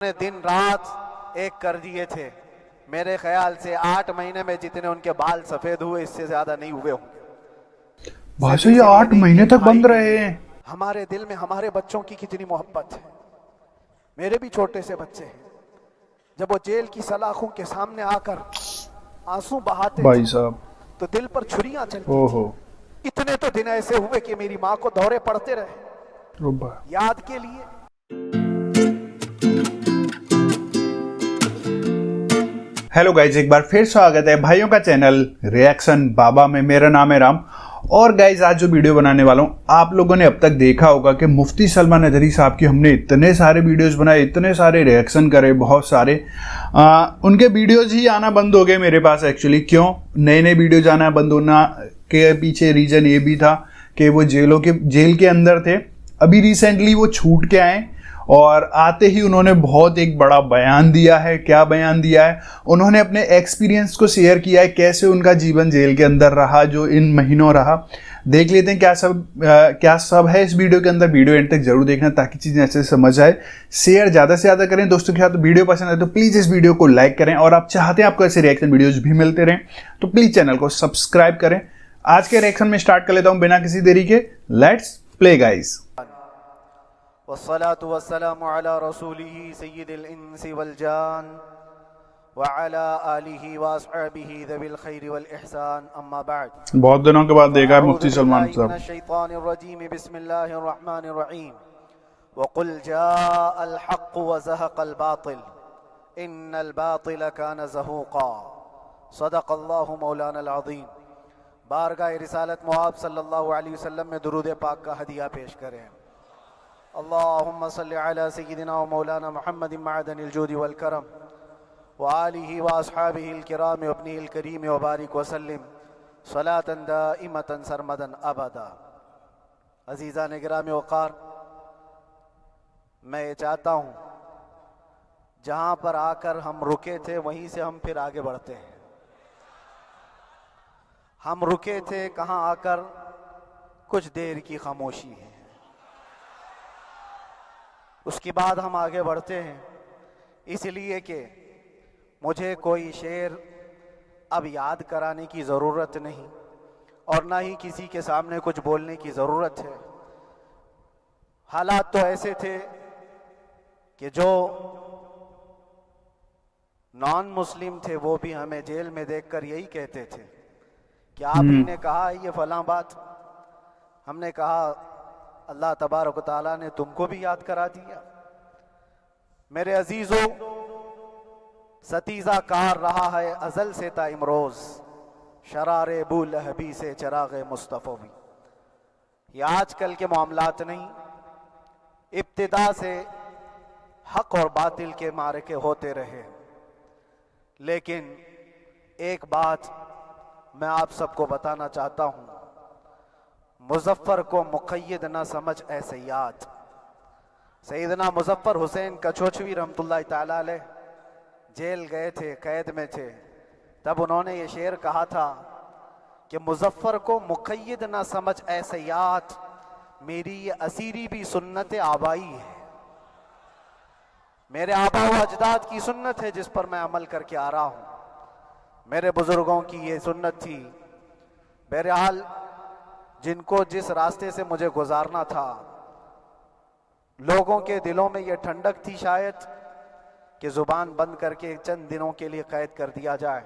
نے دن رات ایک کر دیے تھے. میرے خیال سے 8 مہینے میں جتنے ان کے بال سفید ہوئے اس سے زیادہ نہیں ہوئے ہوں گے. بھائی یہ 8 مہینے تک بند رہے ہیں. ہمارے دل میں ہمارے بچوں کی کتنی محبت ہے. میرے بھی چھوٹے سے بچے ہیں. جب وہ جیل کی سلاخوں کے سامنے آ کر آنسو بہاتے بھائی صاحب تو دل پر چھریاں چلتی تھی. اتنے تو دن ایسے ہوئے کہ میری ماں کو دورے پڑتے رہے یاد کے لیے. ہیلو گائز، ایک بار پھر سواگت ہے بھائیوں کا چینل ریاکشن بابا میں. میرا نام ہے رام. اور گائز آج جو ویڈیو بنانے والا ہوں، آپ لوگوں نے اب تک دیکھا ہوگا کہ مفتی سلمان ندوی صاحب کی ہم نے اتنے سارے ویڈیوز بنائے، اتنے سارے ریاکشن کرے، بہت سارے. ان کے ویڈیوز ہی آنا بند ہو گئے میرے پاس. ایکچولی کیوں نئے ویڈیوز آنا بند ہونا کے پیچھے ریزن یہ بھی تھا کہ وہ جیل کے اندر تھے. ابھی ریسنٹلی وہ چھوٹ کے آئے اور آتے ہی انہوں نے بہت ایک بڑا بیان دیا ہے. کیا بیان دیا ہے؟ انہوں نے اپنے ایکسپیرینس کو شیئر کیا ہے، کیسے ان کا جیون جیل کے اندر رہا، جو ان مہینوں رہا. دیکھ لیتے ہیں کیا سب ہے اس ویڈیو کے اندر. ویڈیو اینڈ تک ضرور دیکھنا تاکہ چیزیں اچھے سے سمجھ آئے. شیئر زیادہ سے زیادہ کریں دوستوں کے ساتھ. ویڈیو پسند آئے تو پلیز اس ویڈیو کو لائک کریں، اور آپ چاہتے ہیں آپ کو ایسے ریئیکشن ویڈیوز بھی ملتے رہیں تو پلیز چینل کو سبسکرائب کریں. آج کے ریئیکشن میں اسٹارٹ کر لیتا ہوں بنا کسی دیری کے. Let's play guys. والصلاة والسلام على رسوله سيد الإنس والجان وعلى آله وأصحابه ذوي الخير والإحسان. أما بعد، بہت دنوں کے بعد دیکھا ہے مفتی سلمان من صاحب. الشيطان الرجيم. بسم الله الرحمن الرحيم. وقل جاء الحق وزهق الباطل إن الباطل كان زهوقا. صدق الله مولانا العظيم. بارگاہ رسالت مآب صلی اللہ علیہ وسلم میں درود پاک کا ہدیہ پیش کریں. اللہم صلی علی سیدنا و مولانا محمد معدن الجود والکرم وآلہ واصحابہ الکرام وابنہ الکریم وبارک وسلم صلاة دائمتا سرمدا ابدا. عزیزان گرامی وقار، میں یہ چاہتا ہوں جہاں پر آ کر ہم رکے تھے وہیں سے ہم پھر آگے بڑھتے ہیں. ہم رکے تھے کہاں آ کر؟ کچھ دیر کی خاموشی ہے، اس کے بعد ہم آگے بڑھتے ہیں. اس لیے کہ مجھے کوئی شعر اب یاد کرانے کی ضرورت نہیں، اور نہ ہی کسی کے سامنے کچھ بولنے کی ضرورت ہے. حالات تو ایسے تھے کہ جو نان مسلم تھے وہ بھی ہمیں جیل میں دیکھ کر یہی کہتے تھے کہ آپ ہی نے کہا یہ فلاں بات. ہم نے کہا اللہ تبارک و تعالیٰ نے تم کو بھی یاد کرا دیا. میرے عزیزو، ستیزہ کار رہا ہے ازل سے تا امروز، شرار بو لہبی سے چراغ مصطفی. یہ آج کل کے معاملات نہیں، ابتدا سے حق اور باطل کے معرکے ہوتے رہے. لیکن ایک بات میں آپ سب کو بتانا چاہتا ہوں، مظفر کو مقید نہ سمجھ اے سیاد. سیدنا مظفر حسین کچھوچوی رحمت اللہ تعالیٰ علیہ جیل گئے تھے، قید میں تھے. تب انہوں نے یہ شعر کہا تھا کہ مظفر کو مقید نہ سمجھ اے سیاد، میری یہ اسیری بھی سنت آبائی ہے. میرے آبا و اجداد کی سنت ہے جس پر میں عمل کر کے آ رہا ہوں. میرے بزرگوں کی یہ سنت تھی. بہرحال جن کو جس راستے سے مجھے گزارنا تھا، لوگوں کے دلوں میں یہ ٹھنڈک تھی شاید کہ زبان بند کر کے چند دنوں کے لیے قید کر دیا جائے.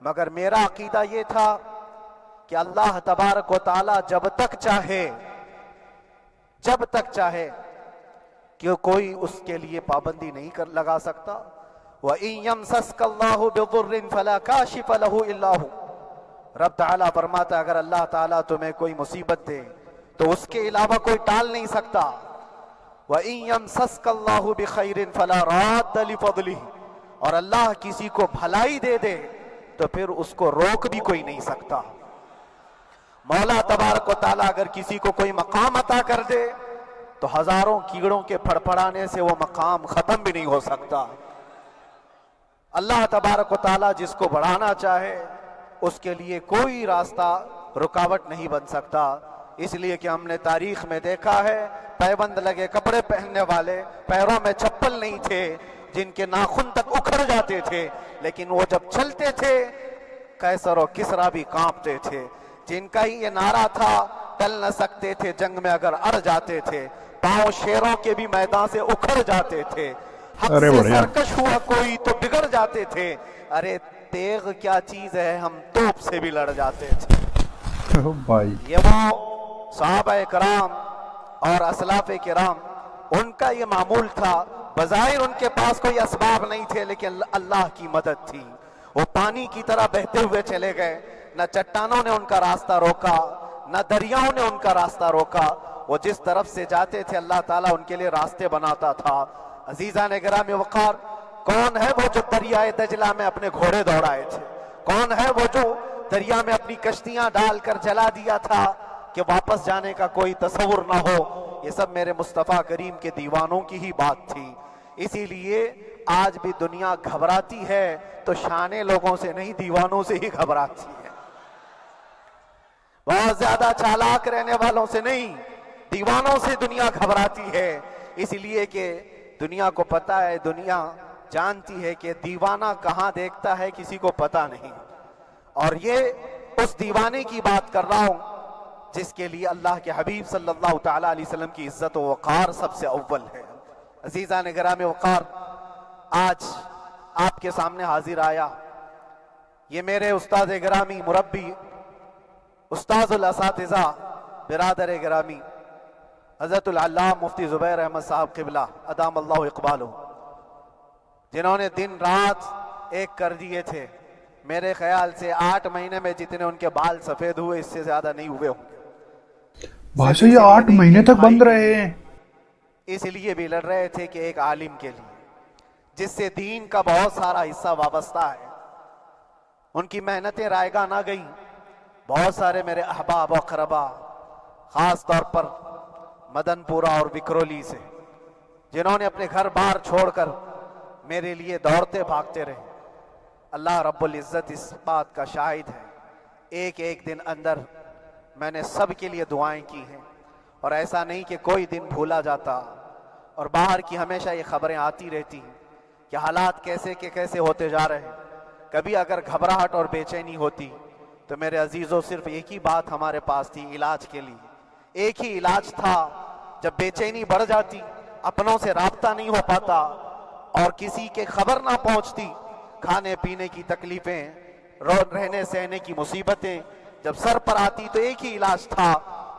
مگر میرا عقیدہ یہ تھا کہ اللہ تبارک و تعالی جب تک چاہے کہ کوئی اس کے لیے پابندی نہیں لگا سکتا. وَإِن يَمْسَسْكَ اللَّهُ بِضُرٍّ فَلَا كَاشِفَ لَهُ إِلَّا هُوَ. رب تعالیٰ فرماتا ہے اگر اللہ تعالیٰ تمہیں کوئی مصیبت دے تو اس کے علاوہ کوئی ٹال نہیں سکتا. وَإِن يَمْسَسْكَ اللَّهُ بِخَيْرٍ فَلَا رَادَّ لِفَضْلِهِ. اور اللہ کسی کو بھلائی دے دے تو پھر اس کو روک بھی کوئی نہیں سکتا. مولا تبارک و تعالیٰ اگر کسی کو کوئی مقام عطا کر دے تو ہزاروں کیڑوں کے پھڑپڑانے سے وہ مقام ختم بھی نہیں ہو سکتا. اللہ تبارک و تعالیٰ جس کو بڑھانا چاہے اس کے لیے کوئی راستہ رکاوٹ نہیں بن سکتا. اس لیے کہ ہم نے تاریخ میں دیکھا ہے پیبند لگے کپڑے پہننے والے پیروں میں چپل نہیں تھے جن کے ناخن تک اکھڑ جاتے تھے لیکن وہ جب چلتے تھے قیصر و کسریٰ بھی کانپتے تھے، جن کا ہی یہ نعرہ تھا ٹل نہ سکتے تھے جنگ میں اگر اڑ جاتے تھے، پاؤں شیروں کے بھی میدان سے اکھڑ جاتے تھے، حق سے سرکش ہوا کوئی تو بگڑ جاتے تھے، ارے تیغ کیا چیز ہے ہم توپ سے بھی لڑ جاتے تھے۔ یہ وہ صحابہ کرام اور اسلاف کرام، ان کا یہ معمول تھا، بظاہر ان کے پاس کوئی اسباب نہیں تھے لیکن اللہ کی مدد تھی، وہ پانی کی طرح بہتے ہوئے چلے گئے، نہ چٹانوں نے ان کا راستہ روکا نہ دریاؤں نے ان کا راستہ روکا، وہ جس طرف سے جاتے تھے اللہ تعالیٰ ان کے لیے راستے بناتا تھا۔ عزیزان گرامی وقار، کون ہے وہ جو دریائے دجلہ میں اپنے گھوڑے دوڑائے تھے؟ کون ہے وہ جو دریا میں اپنی کشتیاں ڈال کر جلا دیا تھا کہ واپس جانے کا کوئی تصور نہ ہو؟ یہ سب میرے مصطفیٰ کریم کے دیوانوں کی ہی بات تھی۔ اسی لیے آج بھی دنیا گھبراتی ہے تو شانے لوگوں سے نہیں، دیوانوں سے ہی گھبراتی ہے، بہت زیادہ چالاک رہنے والوں سے نہیں، دیوانوں سے دنیا گھبراتی ہے، اس لیے کہ دنیا کو پتا ہے، دنیا جانتی ہے کہ دیوانہ کہاں دیکھتا ہے کسی کو پتا نہیں۔ اور یہ اس دیوانے کی بات کر رہا ہوں جس کے لیے اللہ کے حبیب صلی اللہ تعالیٰ علیہ وسلم کی عزت و وقار سب سے اول ہے۔ عزیزان گرامی وقار، آج آپ کے سامنے حاضر آیا، یہ میرے استاد گرامی، مربی، استاذ الاساتذہ، برادر گرامی حضرت العلامہ مفتی زبیر احمد صاحب قبلہ ادام اللہ اقبالہ، جنہوں نے دن رات ایک کر دیے تھے، میرے خیال سے 8 مہینے میں جتنے ان کے بال سفید ہوئے اس سے زیادہ نہیں ہوئے ہوں گے۔ بھاشا یہ 8 مہینے تک بند رہے ہیں، اس لیے بھی لڑ رہے تھے کہ ایک عالم کے لیے جس سے دین کا بہت سارا حصہ وابستہ ہے، ان کی محنتیں رائگاں نہ گئیں۔ بہت سارے میرے احباب و اقربا، خاص طور پر مدن پورہ اور وکرولی سے، جنہوں نے اپنے گھر بار چھوڑ کر میرے لیے دوڑتے بھاگتے رہے، اللہ رب العزت اس بات کا شاہد ہے، ایک ایک دن اندر میں نے سب کے لیے دعائیں کی ہیں، اور ایسا نہیں کہ کوئی دن بھولا جاتا، اور باہر کی ہمیشہ یہ خبریں آتی رہتی ہیں کہ حالات کیسے کے کیسے ہوتے جا رہے ہیں۔ کبھی اگر گھبراہٹ اور بے چینی ہوتی تو میرے عزیزوں صرف ایک ہی بات ہمارے پاس تھی علاج کے لیے، ایک ہی علاج تھا۔ جب بے چینی بڑھ جاتی، اپنوں سے رابطہ نہیں ہو پاتا اور کسی کے خبر نہ پہنچتی، کھانے پینے کی تکلیفیں، رہنے سہنے کی مصیبتیں جب سر پر آتی تو ایک ہی علاج تھا،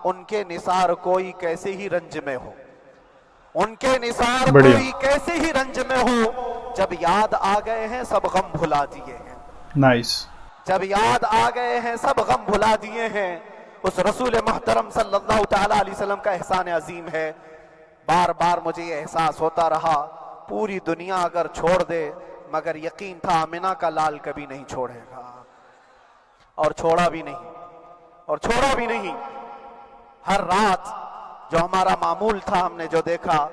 ان کے نثار کوئی کیسے ہی رنج میں ہو، ان کے نثار کوئی کیسے ہی رنج میں ہو، جب یاد آ گئے ہیں سب غم بھلا دیے ہیں۔ نائس، جب یاد آ گئے ہیں سب غم بھلا دیے ہیں۔ اس رسول محترم صلی اللہ تعالیٰ علیہ وسلم کا احسان عظیم ہے، بار بار مجھے یہ احساس ہوتا رہا، پوری دنیا اگر چھوڑ دے مگر یقین تھا آمنہ کا لال کبھی نہیں چھوڑے گا، اور چھوڑا بھی نہیں۔ ہر رات جو ہمارا معمول تھا، ہم نے جو دیکھا،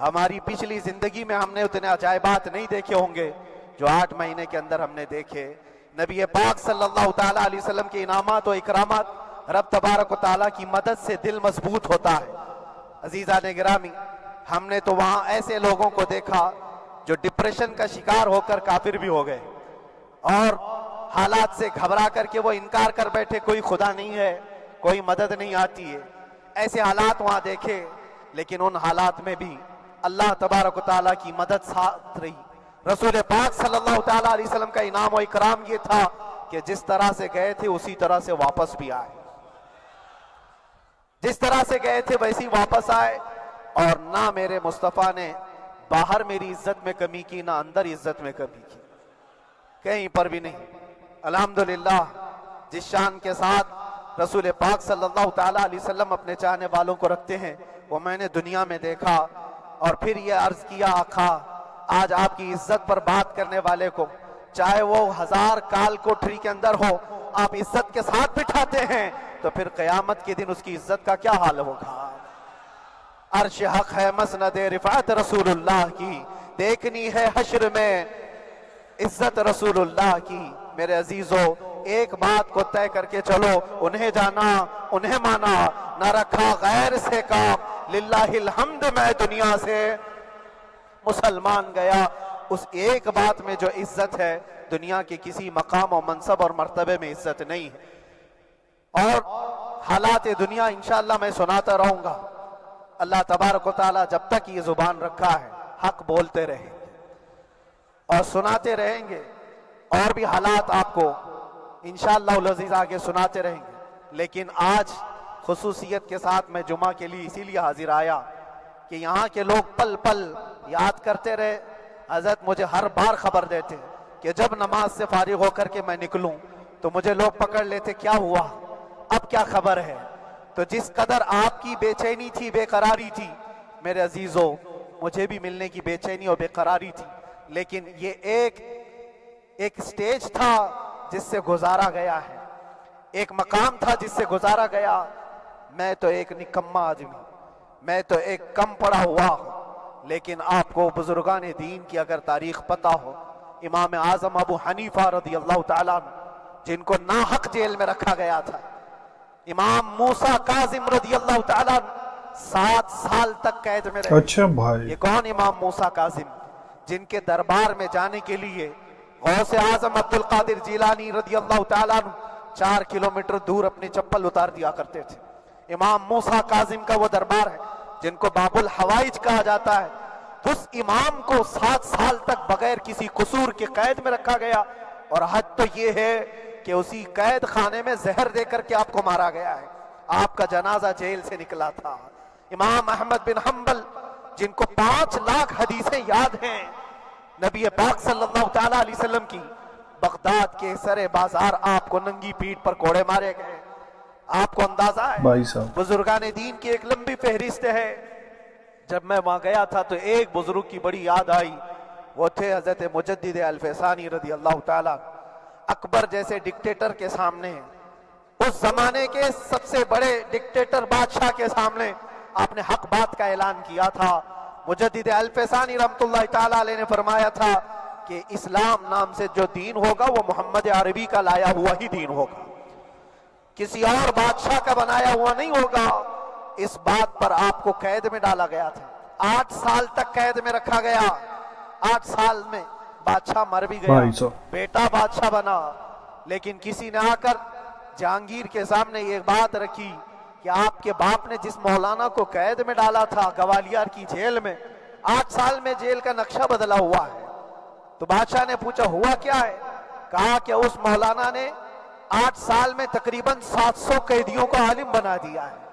ہماری پچھلی زندگی میں ہم نے اتنے عجائبات نہیں دیکھے ہوں گے جو 8 مہینے کے اندر ہم نے دیکھے۔ نبی پاک صلی اللہ تعالیٰ علیہ وسلم کے انعامات و اکرامات، رب تبارک و تعالیٰ کی مدد سے دل مضبوط ہوتا ہے۔ عزیزان گرامی، ہم نے تو وہاں ایسے لوگوں کو دیکھا جو ڈپریشن کا شکار ہو کر کافر بھی ہو گئے، اور حالات سے گھبرا کر کے وہ انکار کر بیٹھے، کوئی خدا نہیں ہے، کوئی مدد نہیں آتی ہے، ایسے حالات وہاں دیکھے، لیکن ان حالات میں بھی اللہ تبارک و تعالیٰ کی مدد ساتھ رہی۔ رسول پاک صلی اللہ تعالیٰ علیہ وسلم کا انعام و اکرام یہ تھا کہ جس طرح سے گئے تھے اسی طرح سے واپس بھی آئے، جس طرح سے گئے تھے ویسی واپس آئے، اور نہ میرے مصطفیٰ نے باہر میری عزت میں کمی کی، نہ اندر عزت میں کمی کی، کہیں پر بھی نہیں۔ الحمدللہ، جس شان کے ساتھ رسول پاک صلی اللہ تعالیٰ علیہ وسلم اپنے چاہنے والوں کو رکھتے ہیں، وہ میں نے دنیا میں دیکھا، اور پھر یہ عرض کیا، آقا آج آپ کی عزت پر بات کرنے والے کو چاہے وہ 1000 کال کوٹری کے اندر ہو، آپ عزت کے ساتھ بٹھاتے ہیں تو پھر قیامت کے دن اس کی عزت کا کیا حال ہوگا؟ عرش حق ہے مسند رفعت رسول اللہ کی، دیکھنی ہے حشر میں عزت رسول اللہ کی۔ میرے عزیزو، ایک بات کو طے کر کے چلو، انہیں جانا انہیں مانا، نہ رکھا غیر سے کام، للہ الحمد میں دنیا سے مسلمان گیا، اس ایک بات میں جو عزت ہے دنیا کے کسی مقام و منصب اور مرتبے میں عزت نہیں ہے۔ اور حالات دنیا انشاءاللہ میں سناتا رہوں گا۔ اللہ تبارک و تعالیٰ جب تک یہ زبان رکھا ہے حق بولتے رہیں گے اور سناتے رہیں گے، اور بھی حالات آپ کو انشاءاللہ العزیز آگے سناتے رہیں گے۔ لیکن آج خصوصیت کے ساتھ میں جمعہ کے لیے اسی لیے حاضر آیا کہ یہاں کے لوگ پل پل یاد کرتے رہے۔ حضرت مجھے ہر بار خبر دیتے کہ جب نماز سے فارغ ہو کر کے میں نکلوں تو مجھے لوگ پکڑ لیتے، کیا ہوا، اب کیا خبر ہے؟ تو جس قدر آپ کی بے چینی تھی، بے قراری تھی میرے عزیزو، مجھے بھی ملنے کی بے چینی اور بے قراری تھی، لیکن یہ ایک سٹیج تھا جس سے گزارا گیا ہے، ایک مقام تھا جس سے گزارا گیا۔ میں تو ایک نکما آدمی، میں تو ایک کم پڑا ہوا ہوں، لیکن آپ کو بزرگان دین کی اگر تاریخ پتہ ہو، امام اعظم ابو حنیفہ رضی اللہ تعالیٰ عنہ جن کو ناحق جیل میں رکھا گیا تھا، امام موسیٰ کاظم رضی اللہ تعالیٰ عنہ 7 سال تک قید میں رہے۔ اچھا بھائی، یہ کون امام موسیٰ کاظم؟ جن کے دربار میں جانے کے لیے غوث اعظم عبد القادر جیلانی رضی اللہ تعالیٰ عنہ 4 کلومیٹر دور اپنی چپل اتار دیا کرتے تھے۔ امام موسیٰ کاظم کا وہ دربار ہے جن کو باب الحوائج کہا جاتا ہے۔ اس امام کو 7 سال تک بغیر کسی قصور کے قید میں رکھا گیا، اور حد تو یہ ہے کہ اسی قید خانے میں زہر دے کر کے آپ کو مارا گیا ہے۔ آپ کا جنازہ جیل سے نکلا تھا۔ امام احمد بن حنبل جن کو 5 لاکھ حدیثیں یاد ہیں نبی پاک صلی اللہ تعالیٰ علیہ وسلم کی، بغداد کے سرے بازار آپ کو ننگی پیٹھ پر کوڑے مارے گئے۔ آپ کو اندازہ ہے بھائی صاحب، بزرگان دین کی ایک لمبی فہرست ہے۔ جب میں وہاں گیا تھا تو ایک بزرگ کی بڑی یاد آئی، وہ تھے حضرت مجدد الفیسانی رضی اللہ تعالیٰ۔ اکبر جیسے ڈکٹیٹر کے سامنے، اس زمانے کے سب سے بڑے ڈکٹیٹر بادشاہ کے سامنے آپ نے حق بات کا اعلان کیا تھا۔ مجدد الفیسانی رحمت اللہ تعالیٰ علیہ نے فرمایا تھا کہ اسلام نام سے جو دین ہوگا وہ محمد عربی کا لایا ہوا ہی دین ہوگا، کسی اور بادشاہ کا بنایا ہوا نہیں ہوگا۔ اس بات پر آپ کو قید میں ڈالا گیا تھا، 8 سال تک قید میں رکھا گیا۔ 8 سال میں بادشاہ مر بھی گیا، بیٹا بادشاہ بنا، لیکن کسی نے آ کر جہانگیر کے سامنے یہ بات رکھی کہ آپ کے باپ نے جس مولانا کو قید میں ڈالا تھا گوالیار کی جیل میں، 8 سال میں جیل کا نقشہ بدلا ہوا ہے۔ تو بادشاہ نے پوچھا ہوا کیا ہے؟ کہا کہ اس مولانا نے 8 سال میں تقریباً 700 قیدیوں کو عالم بنا دیا ہے۔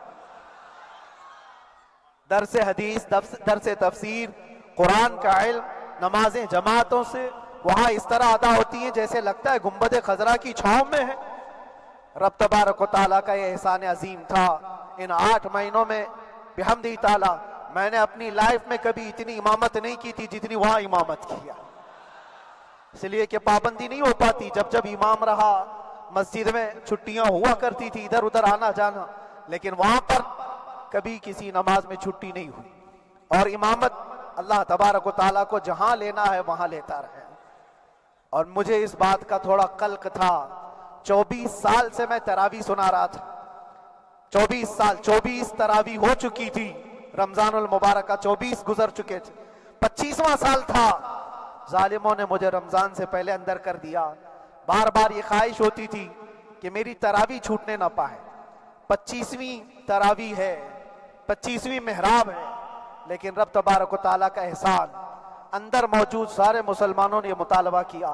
درس حدیث، درس تفسیر، قرآن کا علم، نمازیں جماعتوں سے وہاں اس طرح ادا ہوتی ہیں جیسے لگتا ہے گنبد خضرا کی چھاؤں میں ہے۔ رب تبارک و تعالیٰ کا یہ احسان عظیم تھا۔ ان 8 مہینوں میں بحمدہ تعالیٰ میں نے اپنی لائف میں کبھی اتنی امامت نہیں کی تھی جتنی وہاں امامت کیا، اس لیے کہ پابندی نہیں ہو پاتی۔ جب جب امام رہا مسجد میں چھٹیاں ہوا کرتی تھی، ادھر ادھر آنا جانا، لیکن وہاں پر کبھی کسی نماز میں چھٹی نہیں ہوئی، اور امامت اللہ تبارک و تعالیٰ کو جہاں لینا ہے وہاں لیتا رہے۔ اور مجھے اس بات کا تھوڑا قلق تھا، 24 سال سے میں تراویح سنا رہا تھا، 24 سال، 24 تراویح ہو چکی تھی، رمضان المبارک کا 24 گزر چکے تھے، 25واں سال تھا، ظالموں نے مجھے رمضان سے پہلے اندر کر دیا۔ بار بار یہ خواہش ہوتی تھی کہ میری تراویح چھوٹنے نہ پائے، 25ویں تراویح ہے، 25ویں محراب ہے، لیکن رب تبارک و تعالیٰ کا احسان، اندر موجود سارے مسلمانوں نے یہ مطالبہ کیا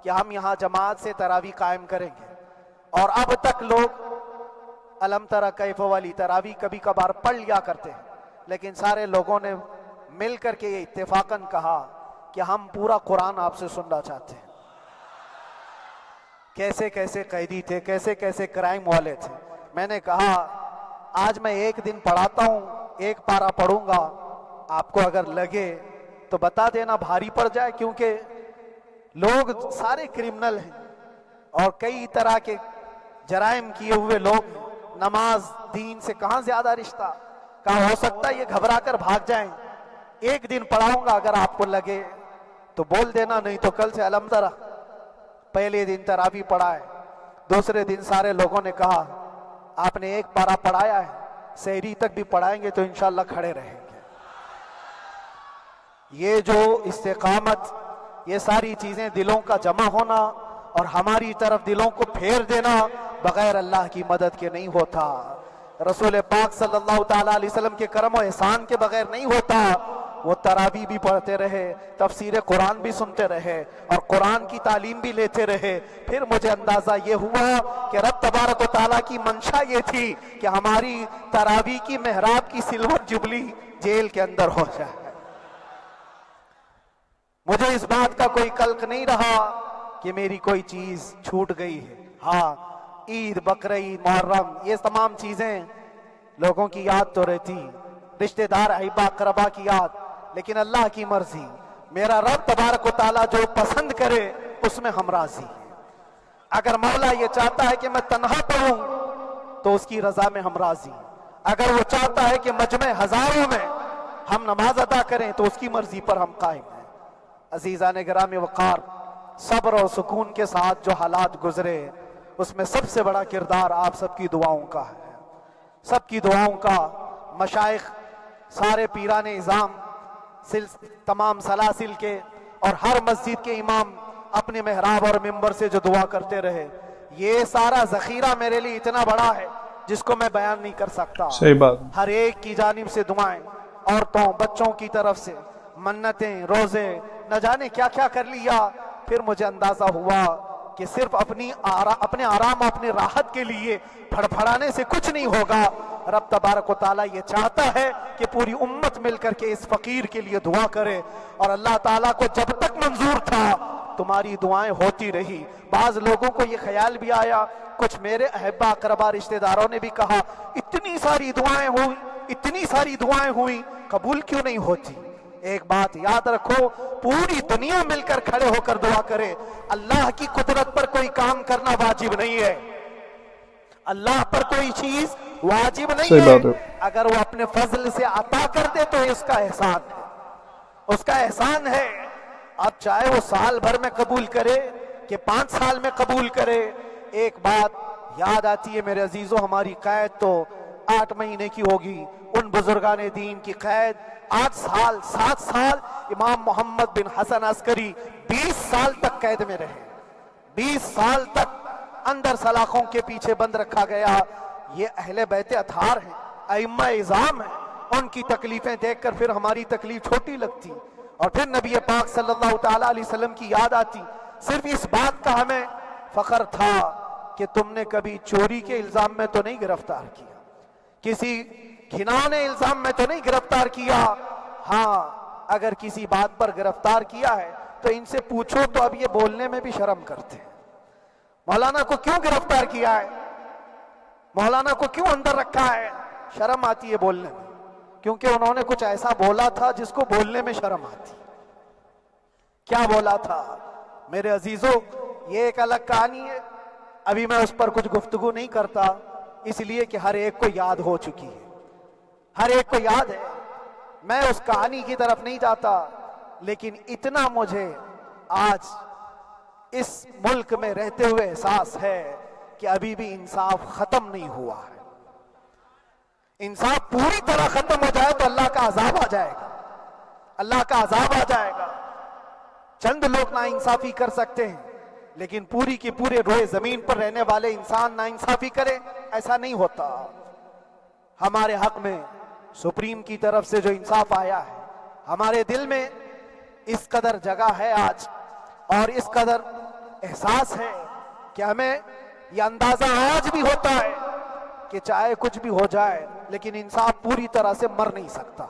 کہ ہم یہاں جماعت سے تراویح قائم کریں گے، اور اب تک لوگ الم تری کیف والی تراویح کبھی کبھار پڑھ لیا کرتے ہیں، لیکن سارے لوگوں نے مل کر کے یہ اتفاقاً کہا کہ ہم پورا قرآن آپ سے سننا چاہتے ہیں۔ کیسے کیسے قیدی تھے، کیسے کیسے کرائم والے تھے۔ میں نے کہا آج میں ایک دن پڑھاتا ہوں، ایک پارہ پڑھوں گا، آپ کو اگر لگے تو بتا دینا، بھاری پڑ جائے، کیونکہ لوگ سارے کرمنل ہیں اور کئی طرح کے جرائم کیے ہوئے لوگ، نماز دین سے کہاں زیادہ رشتہ، کہاں ہو سکتا ہے یہ گھبرا کر بھاگ جائیں۔ ایک دن پڑھاؤں گا، اگر آپ کو لگے تو بول دینا، نہیں تو کل سے الحمد للہ۔ پہلے دن تراویح پڑھا ہے، دوسرے دن سارے لوگوں نے کہا آپ نے ایک پارہ پڑھایا ہے، سحری تک بھی پڑھائیں گے تو انشاءاللہ کھڑے رہیں گے۔ یہ جو استقامت یہ ساری چیزیں دلوں کا جمع ہونا اور ہماری طرف دلوں کو پھیر دینا بغیر اللہ کی مدد کے نہیں ہوتا، رسول پاک صلی اللہ تعالیٰ علیہ وسلم کے کرم و احسان کے بغیر نہیں ہوتا۔ وہ تراویح بھی پڑھتے رہے، تفسیر قرآن بھی سنتے رہے اور قرآن کی تعلیم بھی لیتے رہے۔ پھر مجھے اندازہ یہ ہوا کہ رب تبارک و تعالیٰ کی منشا یہ تھی کہ ہماری تراویح کی محراب کی سلور جبلی جیل کے اندر ہو جائے۔ مجھے اس بات کا کوئی قلق نہیں رہا کہ میری کوئی چیز چھوٹ گئی ہے۔ ہاں، عید، بقرعید، محرم، یہ تمام چیزیں لوگوں کی یاد تو رہتی، رشتہ دار، احبا، اقربا کی یاد، لیکن اللہ کی مرضی، میرا رب تبارک و تعالیٰ جو پسند کرے اس میں ہم راضی ہیں۔ اگر مولا یہ چاہتا ہے کہ میں تنہا پڑھوں تو اس کی رضا میں ہم راضی ہیں، اگر وہ چاہتا ہے کہ مجمع ہزاروں میں ہم نماز ادا کریں تو اس کی مرضی پر ہم قائم ہیں۔ عزیزان گرامی وقار، صبر اور سکون کے ساتھ جو حالات گزرے اس میں سب سے بڑا کردار آپ سب کی دعاؤں کا ہے، سب کی دعاؤں کا۔ مشائخ، سارے پیران اعظام، تمام سلاسل کے اور ہر مسجد کے امام اپنے محراب اور منبر سے جو دعا کرتے رہے، یہ سارا ذخیرہ میرے لیے اتنا بڑا ہے جس کو میں بیان نہیں کر سکتا۔ صحیح بات۔ ہر ایک کی جانب سے دعائیں، عورتوں، بچوں کی طرف سے منتیں، روزے، نہ جانے کیا کیا کر لیا۔ پھر مجھے اندازہ ہوا کہ صرف اپنے آرام، اپنے راحت کے لیے پھڑپھڑانے سے کچھ نہیں ہوگا۔ رب تبارک و تعالیٰ یہ چاہتا ہے کہ پوری امت مل کر کے اس فقیر کے لیے دعا کرے، اور اللہ تعالیٰ کو جب تک منظور تھا تمہاری دعائیں ہوتی رہی۔ بعض لوگوں کو یہ خیال بھی آیا، کچھ میرے احبا، اقربا، رشتہ داروں نے بھی کہا اتنی ساری دعائیں ہوئی، اتنی ساری دعائیں ہوئی، قبول کیوں نہیں ہوتی؟ ایک بات یاد رکھو، پوری دنیا مل کر کھڑے ہو کر دعا کرے، اللہ کی قدرت پر کوئی کام کرنا واجب نہیں ہے، اللہ پر کوئی چیز واجب نہیں ہے۔ اگر وہ اپنے فضل سے عطا کر دے تو اس کا احسان ہے، اس کا احسان ہے۔ اب چاہے وہ سال بھر میں قبول کرے کہ 5 سال میں قبول کرے، ایک بات یاد آتی ہے میرے عزیزوں، ہماری قید تو 8 مہینے کی ہوگی، ان بزرگان دین کی قید 8 سال، 7 سال۔ امام محمد بن حسن عسکری 20 سال تک قید میں رہے، 20 سال تک اندر سلاخوں کے پیچھے بند رکھا گیا۔ یہ اہل بیت اطہار ہیں، ائمہ اعظام ہیں، ان کی تکلیفیں دیکھ کر پھر ہماری تکلیف چھوٹی لگتی، اور پھر نبی پاک صلی اللہ تعالیٰ علیہ وسلم کی یاد آتی۔ صرف اس بات کا ہمیں فخر تھا کہ تم نے کبھی چوری کے الزام میں تو نہیں گرفتار کیا، کسی گھناؤنے الزام میں تو نہیں گرفتار کیا۔ ہاں، اگر کسی بات پر گرفتار کیا ہے تو ان سے پوچھو تو اب یہ بولنے میں بھی شرم کرتے ہیں، مولانا کو کیوں گرفتار کیا ہے، مولانا کو کیوں اندر رکھا ہے؟ شرم آتی ہے بولنے میں، کیونکہ انہوں نے کچھ ایسا بولا تھا جس کو بولنے میں شرم آتی۔ کیا بولا تھا میرے عزیزوں؟ یہ ایک الگ کہانی ہے، ابھی میں اس پر کچھ گفتگو نہیں کرتا، اس لیے کہ ہر ایک کو یاد ہو چکی ہے، ہر ایک کو یاد ہے۔ میں اس کہانی کی طرف نہیں جاتا، لیکن اتنا مجھے آج اس ملک میں رہتے ہوئے احساس ہے کہ ابھی بھی انصاف ختم نہیں ہوا ہے۔ انصاف پوری طرح ختم ہو جائے تو اللہ کا عذاب آ جائے گا، اللہ کا عذاب آ جائے گا۔ چند لوگ نا انصافی کر سکتے ہیں، لیکن پوری کی پورے روئے زمین پر رہنے والے انسان نا انصافی کرے، ایسا نہیں ہوتا۔ ہمارے حق میں سپریم کی طرف سے جو انصاف آیا ہے، ہمارے دل میں اس قدر جگہ ہے آج، اور اس قدر احساس ہے کہ ہمیں یہ اندازہ آج بھی ہوتا ہے کہ چاہے کچھ بھی ہو جائے لیکن انصاف پوری طرح سے مر نہیں سکتا،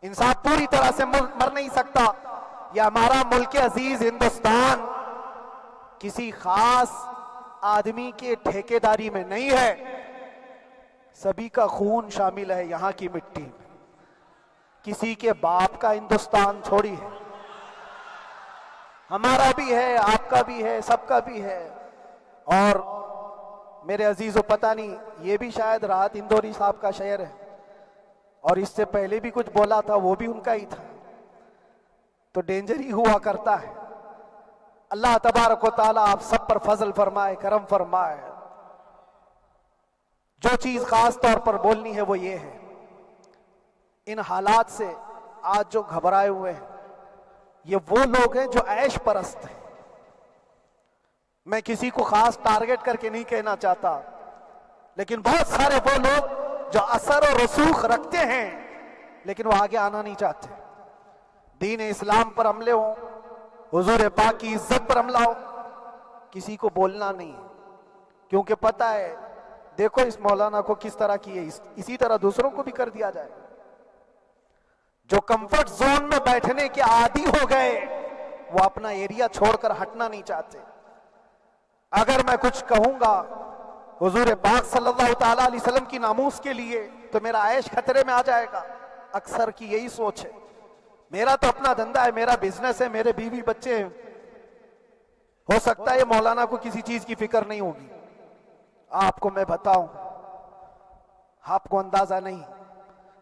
انصاف پوری طرح سے مر نہیں سکتا۔ یہ ہمارا ملک عزیز ہندوستان کسی خاص آدمی کے ٹھیکیداری میں نہیں ہے، سبھی کا خون شامل ہے یہاں کی مٹی میں، کسی کے باپ کا ہندوستان تھوڑی ہے، ہمارا بھی ہے، آپ کا بھی ہے، سب کا بھی ہے۔ اور میرے عزیزو، پتہ نہیں، یہ بھی شاید راحت اندوری صاحب کا شعر ہے، اور اس سے پہلے بھی کچھ بولا تھا، وہ بھی ان کا ہی تھا، تو ڈینجر ہی ہوا کرتا ہے۔ اللہ تبارک و تعالیٰ آپ سب پر فضل فرمائے، کرم فرمائے۔ جو چیز خاص طور پر بولنی ہے وہ یہ ہے، ان حالات سے آج جو گھبرائے ہوئے ہیں، یہ وہ لوگ ہیں جو عیش پرست ہیں. میں کسی کو خاص ٹارگٹ کر کے نہیں کہنا چاہتا، لیکن بہت سارے وہ لوگ جو اثر و رسوخ رکھتے ہیں لیکن وہ آگے آنا نہیں چاہتے. دین اسلام پر حملے ہوں، حضور پاک کی عزت پر حملہ ہو، کسی کو بولنا نہیں ہے، کیونکہ پتہ ہے دیکھو اس مولانا کو کس طرح کی ہے، اسی طرح دوسروں کو بھی کر دیا جائے. جو کمفرٹ زون میں بیٹھنے کے عادی ہو گئے وہ اپنا ایریا چھوڑ کر ہٹنا نہیں چاہتے. اگر میں کچھ کہوں گا حضور پاک صلی اللہ تعالیٰ علیہ وسلم کی ناموس کے لیے تو میرا عیش خطرے میں آ جائے گا. اکثر کی یہی سوچ ہے. میرا تو اپنا دھندا ہے، میرا بزنس ہے، میرے بیوی بچے ہیں. ہو سکتا ہے مولانا کو کسی چیز کی فکر نہیں ہوگی. آپ کو میں بتاؤں، آپ کو اندازہ نہیں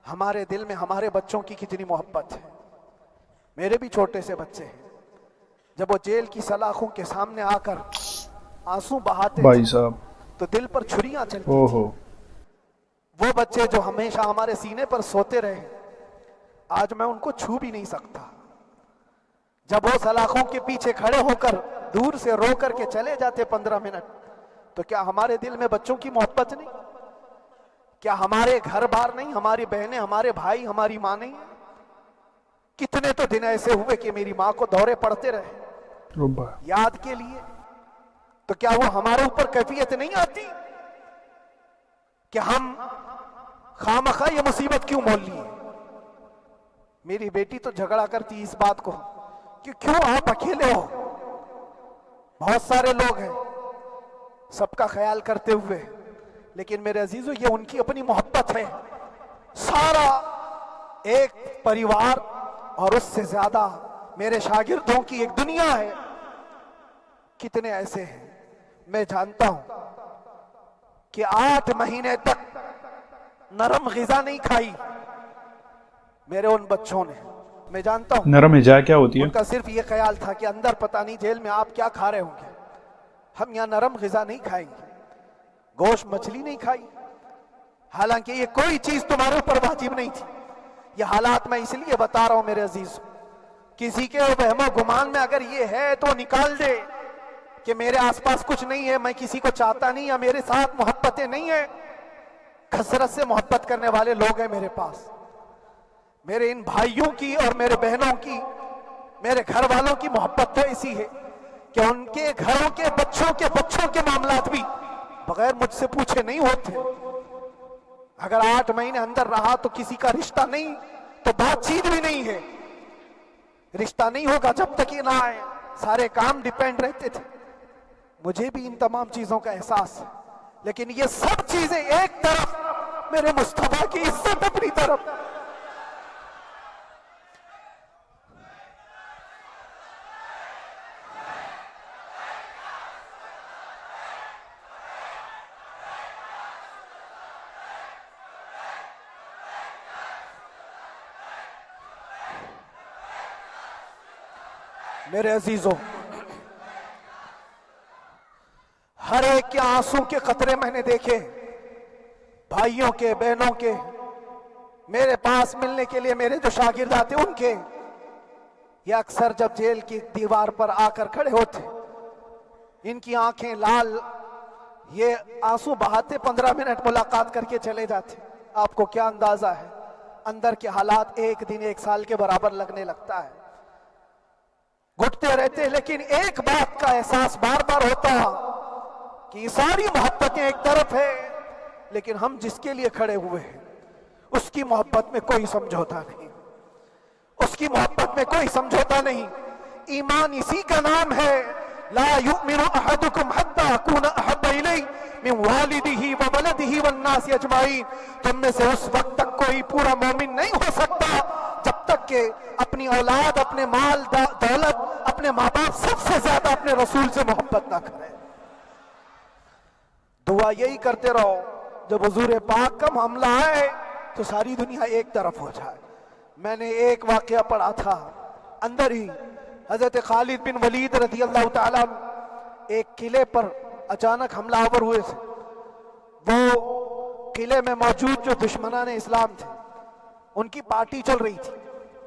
ہمارے دل میں ہمارے بچوں کی کتنی محبت ہے. میرے بھی چھوٹے سے بچے ہیں. جب وہ جیل کی سلاخوں کے سامنے آ کر آنسو بہاتے بھائی صاحب تو دل پر چھریاں چلتی او تھی. ہو. وہ بچے جو ہمیشہ ہمارے سینے پر سوتے رہے، آج میں ان کو چھو بھی نہیں سکتا. جب وہ سلاخوں کے پیچھے کھڑے ہو کر دور سے رو کر کے چلے جاتے 15 منٹ، تو کیا ہمارے دل میں بچوں کی محبت نہیں؟ کیا ہمارے گھر بار نہیں، ہماری بہنیں، ہمارے بھائی، ہماری ماں نہیں؟ کتنے تو دن ایسے ہوئے کہ میری ماں کو دورے پڑتے رہے یاد کے لیے. تو کیا وہ ہمارے اوپر کیفیت نہیں آتی کہ ہم خامخواہ یہ مصیبت کیوں مول لیے؟ میری بیٹی تو جھگڑا کرتی اس بات کو کہ کیوں آپ اکیلے ہو، بہت سارے لوگ ہیں سب کا خیال کرتے ہوئے. لیکن میرے عزیزو یہ ان کی اپنی محبت ہے. سارا ایک پریوار اور اس سے زیادہ میرے شاگردوں کی ایک دنیا ہے. کتنے ایسے ہیں میں جانتا ہوں کہ 8 مہینے تک نرم غذا نہیں کھائی میرے ان بچوں نے. میں جانتا ہوں نرم غذا کیا ہوتی ہے؟ ان کا صرف یہ خیال تھا کہ اندر پتہ نہیں جیل میں آپ کیا کھا رہے ہوں گے، ہم یہاں نرم غذا نہیں کھائیں گے، گوشت مچھلی نہیں کھائی. حالانکہ یہ کوئی چیز تمہارے اوپر واجب نہیں تھی. یہ حالات میں اس لیے بتا رہا ہوں میرے عزیز، کسی کے وہم و گمان میں اگر یہ ہے تو نکال دے کہ میرے آس پاس کچھ نہیں ہے، میں کسی کو چاہتا نہیں، یا میرے ساتھ محبتیں نہیں ہیں. کثرت سے محبت کرنے والے لوگ ہیں میرے پاس. میرے ان بھائیوں کی اور میرے بہنوں کی، میرے گھر والوں کی محبت تو ایسی ہے کہ ان کے گھروں کے بچوں کے معاملات بھی بغیر مجھ سے پوچھے نہیں ہوتے. اگر 8 مہینے اندر رہا تو کسی کا رشتہ نہیں تو بات چیت بھی نہیں ہے. رشتہ نہیں ہوگا جب تک یہ نہ آئے. سارے کام ڈیپینڈ رہتے تھے. مجھے بھی ان تمام چیزوں کا احساس ہے، لیکن یہ سب چیزیں ایک طرف، میرے مصطفیٰ کی عزت اپنی طرف. میرے عزیزوں، ہر ایک کے آنسوں کے قطرے میں نے دیکھے، بھائیوں کے، بہنوں کے، میرے پاس ملنے کے لیے میرے جو شاگرد آتے ان کے. یہ اکثر جب جیل کی دیوار پر آ کر کھڑے ہوتے، ان کی آنکھیں لال، یہ آنسو بہاتے 15 منٹ ملاقات کر کے چلے جاتے. آپ کو کیا اندازہ ہے اندر کے حالات ایک دن 1 سال کے برابر لگنے لگتا ہے. گھٹتے رہتے، لیکن ایک بات کا احساس بار بار ہوتا کہ یہ ساری محبتیں ایک طرف ہے، لیکن ہم جس کے لیے کھڑے ہوئے ہیں اس کی محبت میں کوئی سمجھوتا نہیں، اس کی محبت میں کوئی سمجھوتا نہیں. ایمان اسی کا نام ہے، لا یؤمن احدکم حتی اکون احب الیہ من والدہ وولدہ والناس اجمعین. تم میں سے اس وقت تک کوئی پورا مومن نہیں ہو سکتا جب تک کہ اپنی اولاد، اپنے مال دولت، اپنے ماں باپ، سب سے زیادہ اپنے رسول سے محبت نہ کرے. دعا یہی کرتے رہو جب حضور پاک کا معاملہ آئے تو ساری دنیا ایک طرف ہو جائے. میں نے ایک واقعہ پڑھا تھا اندر ہی، حضرت خالد بن ولید رضی اللہ تعالیٰ عنہ ایک قلعے پر اچانک حملہ آور ہوئے تھے. وہ قلعے میں موجود جو دشمنان اسلام تھے ان کی پارٹی چل رہی تھی.